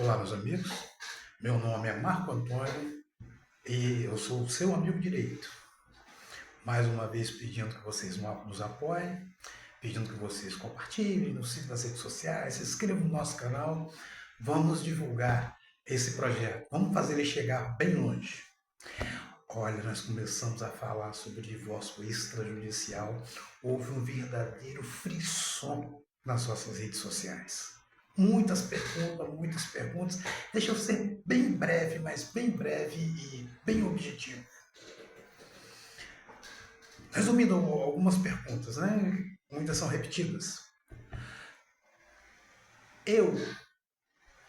Olá, meus amigos. Meu nome é Marco Antônio e eu sou o seu amigo direito. Mais uma vez pedindo que vocês nos apoiem, pedindo que vocês compartilhem, nos sigam nas redes sociais, se inscrevam no nosso canal. Vamos divulgar esse projeto. Vamos fazer ele chegar bem longe. Olha, nós começamos a falar sobre divórcio extrajudicial. Houve um verdadeiro frisson nas nossas redes sociais. Muitas perguntas. Deixa eu ser bem breve, mas bem breve e bem objetivo. Resumindo algumas perguntas, né? Muitas são repetidas. Eu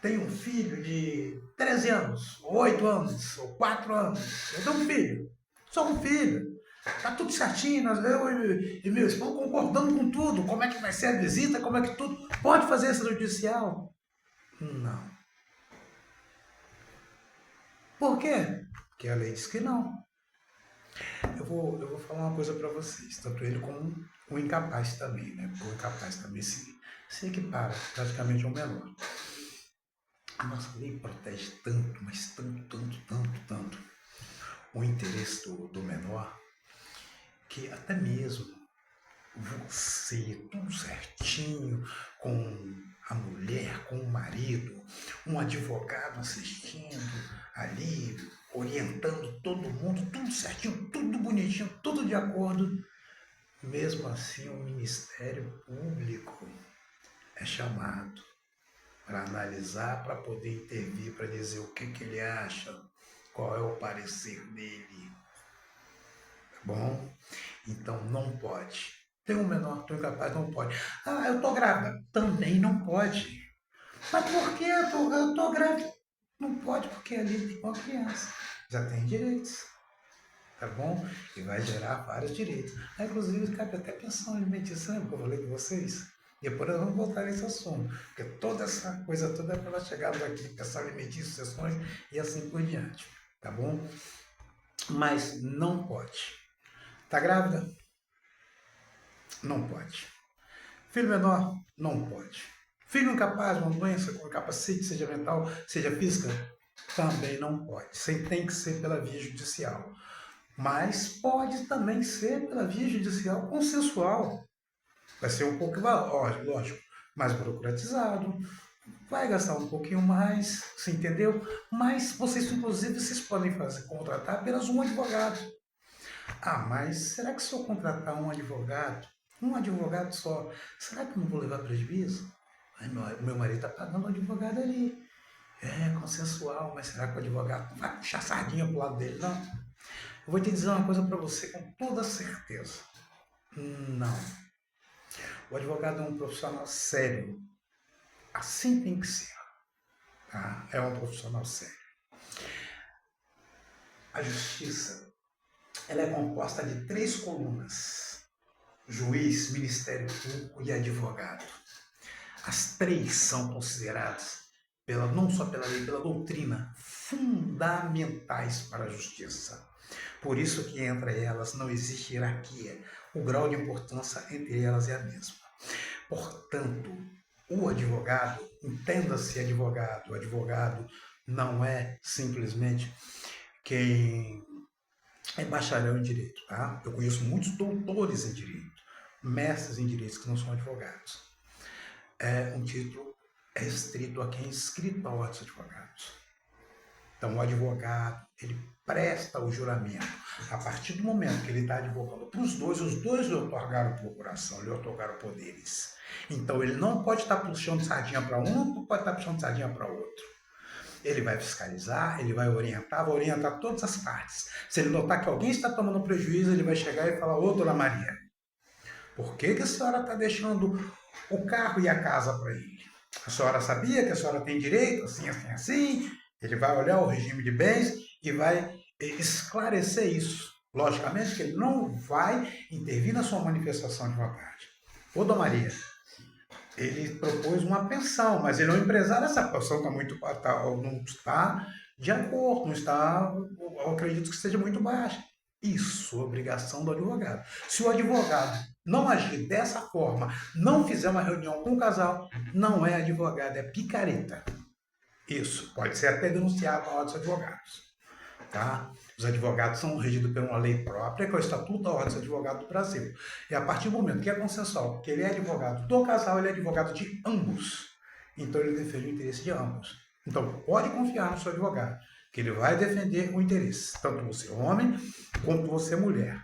tenho um filho de 13 anos, ou 8 anos, ou 4 anos. Eu tenho um filho. Só um filho. Tá tudo certinho, eu e meu esposo concordando com tudo. Como é que vai ser a visita, como é que tudo. Pode fazer extrajudicial? Não. Por quê? Porque a lei diz que não. Eu vou falar uma coisa para vocês, tanto ele como o incapaz também, né? Porque o incapaz também se equipara praticamente ao menor. A nossa lei protege tanto, mas tanto o interesse do menor, que até mesmo você, tudo certinho, com a mulher, com o marido, um advogado assistindo ali, orientando todo mundo, tudo certinho, tudo bonitinho, tudo de acordo. Mesmo assim, o Ministério Público é chamado para analisar, para poder intervir, para dizer o que ele acha, qual é o parecer dele. Tá bom? Então, não pode. Tem um menor, tem um incapaz, não pode. Ah, eu tô grávida. Também não pode. Mas por que eu tô grávida? Não pode, porque ali tem uma criança. Já tem direitos. Tá bom? E vai gerar vários direitos. Ah, inclusive, cabe até pensão alimentícia, lembra que eu falei com vocês? Depois nós vamos voltar nesse assunto. Porque toda essa coisa toda é para nós chegarmos aqui, pensão alimentícia, sessões e assim por diante. Tá bom? Mas não pode. Tá grávida? Não pode. Filho menor? Não pode. Filho incapaz, uma doença com incapacite, seja mental, seja física? Também não pode. Tem que ser pela via judicial. Mas pode também ser pela via judicial consensual. Vai ser um pouco, lógico, mais burocratizado, vai gastar um pouquinho mais, você entendeu? Mas vocês podem contratar apenas um advogado. Ah, mas será que se eu contratar um advogado só, será que eu não vou levar prejuízo? Ai, meu marido está pagando um advogado ali. É consensual, mas será que o advogado não vai puxar a sardinha pro lado dele? Não. Eu vou te dizer uma coisa para você com toda certeza. Não. O advogado é um profissional sério. Assim tem que ser. Tá? É um profissional sério. A justiça, ela é composta de 3 colunas: juiz, Ministério Público e advogado. As 3 são consideradas, não só pela lei, pela doutrina, fundamentais para a justiça. Por isso que entre elas não existe hierarquia. O grau de importância entre elas é a mesma. Portanto, o advogado, entenda-se advogado, o advogado não é simplesmente quem é bacharel em direito, tá? Eu conheço muitos doutores em direito, mestres em direito que não são advogados. É um título restrito a quem é inscrito na ordem dos advogados. Então, o advogado, ele presta o juramento. A partir do momento que ele está advogando para os dois lhe otorgaram procuração, lhe otorgaram poderes. Então, ele não pode estar puxando sardinha para um, não pode estar puxando sardinha para outro. Ele vai fiscalizar, ele vai orientar todas as partes. Se ele notar que alguém está tomando prejuízo, ele vai chegar e falar: ô, dona Maria, por que a senhora está deixando o carro e a casa para ele? A senhora sabia que a senhora tem direito, assim? Ele vai olhar o regime de bens e vai esclarecer isso. Logicamente que ele não vai intervir na sua manifestação de vontade. Ô, dona Maria, ele propôs uma pensão, mas ele é um empresário, essa pensão não está de acordo, não está, eu acredito que seja muito baixa. Isso é obrigação do advogado. Se o advogado não agir dessa forma, não fizer uma reunião com o casal, não é advogado, é picareta. Isso, pode ser até denunciado na ordem dos advogados. Tá? Os advogados são regidos por uma lei própria, que é o Estatuto da Ordem dos Advogados do Brasil. E a partir do momento que é consensual, que ele é advogado do casal, ele é advogado de ambos. Então ele defende o interesse de ambos. Então pode confiar no seu advogado, que ele vai defender o interesse, tanto você homem, quanto você mulher.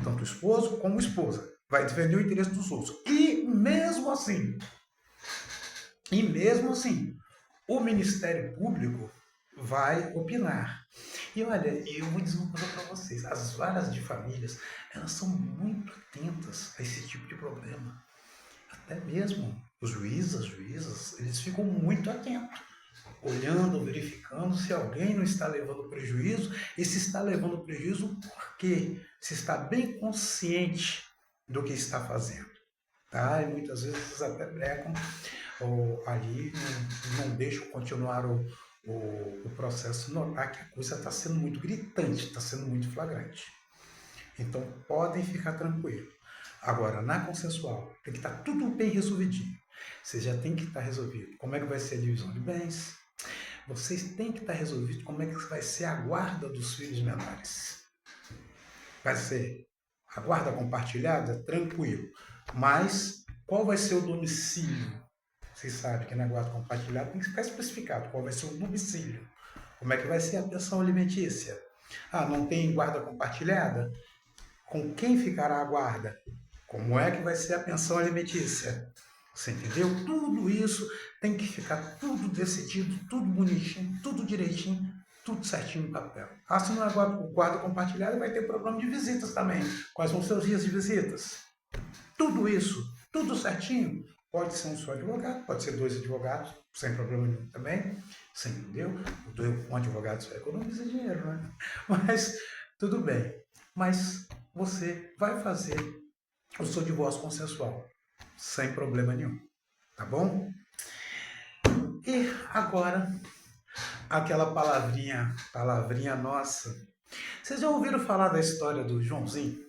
Tanto o esposo como a esposa. Vai defender o interesse dos outros. E mesmo assim, o Ministério Público vai opinar. E olha, eu vou dizer uma coisa para vocês: as varas de famílias, elas são muito atentas a esse tipo de problema. Até mesmo os juízes, as juízas, eles ficam muito atentos, olhando, verificando se alguém não está levando prejuízo, e se está levando prejuízo por quê? Se está bem consciente do que está fazendo. Tá? E muitas vezes eles até brecam ou ali não deixam continuar o processo, notar que a coisa está sendo muito gritante, está sendo muito flagrante. Então podem ficar tranquilos. Agora, na consensual, tem que estar tudo bem resolvidinho. Você já tem que estar resolvido como é que vai ser a divisão de bens. Vocês têm que estar resolvido como é que vai ser a guarda dos filhos menores. Vai ser a guarda compartilhada? Tranquilo. Mas qual vai ser o domicílio? Vocês sabem que na guarda compartilhada tem que ficar especificado qual vai ser o domicílio. Como é que vai ser a pensão alimentícia? Ah, não tem guarda compartilhada? Com quem ficará a guarda? Como é que vai ser a pensão alimentícia? Você entendeu? Tudo isso tem que ficar tudo decidido, tudo bonitinho, tudo direitinho, tudo certinho no papel. Ah, se não é guarda compartilhada, vai ter problema de visitas também. Quais vão ser os dias de visitas? Tudo isso, tudo certinho. Pode ser um só advogado, pode ser 2 advogados, sem problema nenhum também. Você entendeu? Um advogado só economiza dinheiro, né? Mas tudo bem. Mas você vai fazer o seu divórcio consensual, sem problema nenhum. Tá bom? E agora, aquela palavrinha nossa. Vocês já ouviram falar da história do Joãozinho?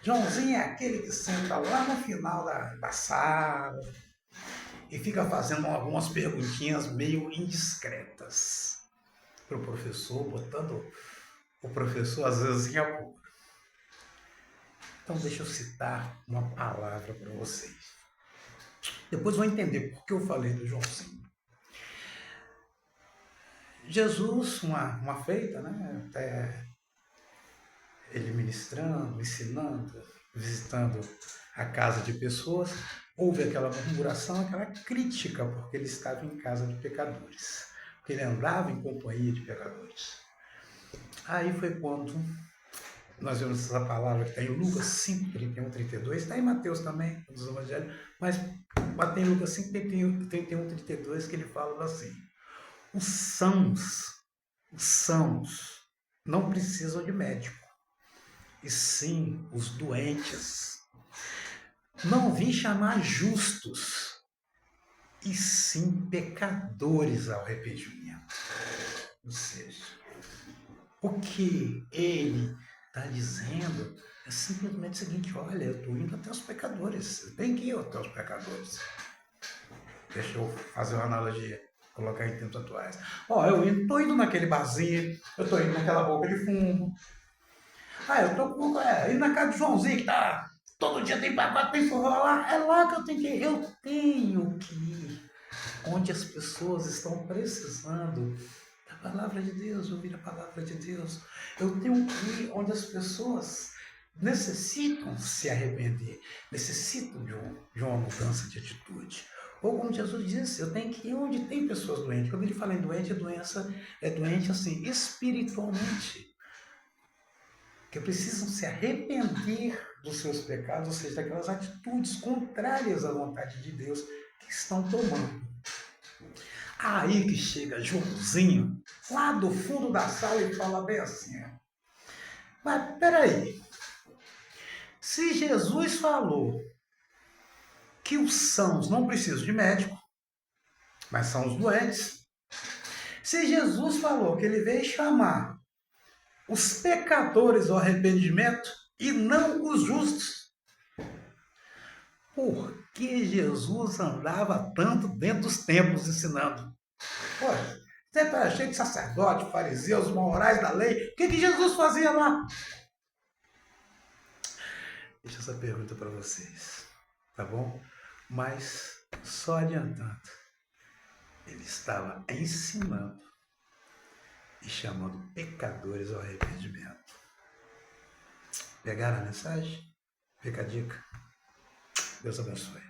Joãozinho é aquele que senta lá no final da sala e fica fazendo algumas perguntinhas meio indiscretas para o professor, botando o professor às vezes em apuro. Então deixa eu citar uma palavra para vocês. Depois vão entender por que eu falei do Joãozinho. Jesus, uma feita, né? Até ele ministrando, ensinando, visitando a casa de pessoas, houve aquela murmuração, aquela crítica, porque ele estava em casa de pecadores, porque ele andava em companhia de pecadores. Aí foi quando nós vemos essa palavra que está em Lucas 5, 31, 32, está em Mateus também, dos evangelhos, mas tem em Lucas 5, 31, 32, que ele fala assim: os sãos não precisam de médico, e sim os doentes. Não vim chamar justos, e sim pecadores ao arrependimento. Ou seja, o que ele está dizendo é simplesmente o seguinte: olha, eu estou indo até os pecadores, eu tenho que ir até os pecadores. Deixa eu fazer uma analogia, colocar em tempos atuais. Eu estou indo naquele barzinho, eu estou indo naquela boca de fumo. Eu estou indo na casa do Joãozinho, que tá todo dia tem pacote, tem forró lá, é lá que eu tenho que ir. Eu tenho que ir onde as pessoas estão precisando da palavra de Deus, ouvir a palavra de Deus. Eu tenho que ir onde as pessoas necessitam se arrepender, necessitam de uma mudança de atitude. Ou como Jesus disse, eu tenho que ir onde tem pessoas doentes. Quando ele fala em doente, é doente assim, espiritualmente. Que precisam se arrepender dos seus pecados, ou seja, daquelas atitudes contrárias à vontade de Deus que estão tomando. Aí que chega Joãozinho, lá do fundo da sala, e fala bem assim: mas peraí, se Jesus falou que os sãos não precisam de médico, mas são os doentes, se Jesus falou que ele veio chamar os pecadores ao arrependimento e não os justos, por que Jesus andava tanto dentro dos templos ensinando? Você está cheio de sacerdotes, fariseus, morais da lei. O que Jesus fazia lá? Deixa essa pergunta para vocês, tá bom? Mas, só adiantando, ele estava ensinando e chamando pecadores ao arrependimento. Pegaram a mensagem? Fica a dica. Deus abençoe.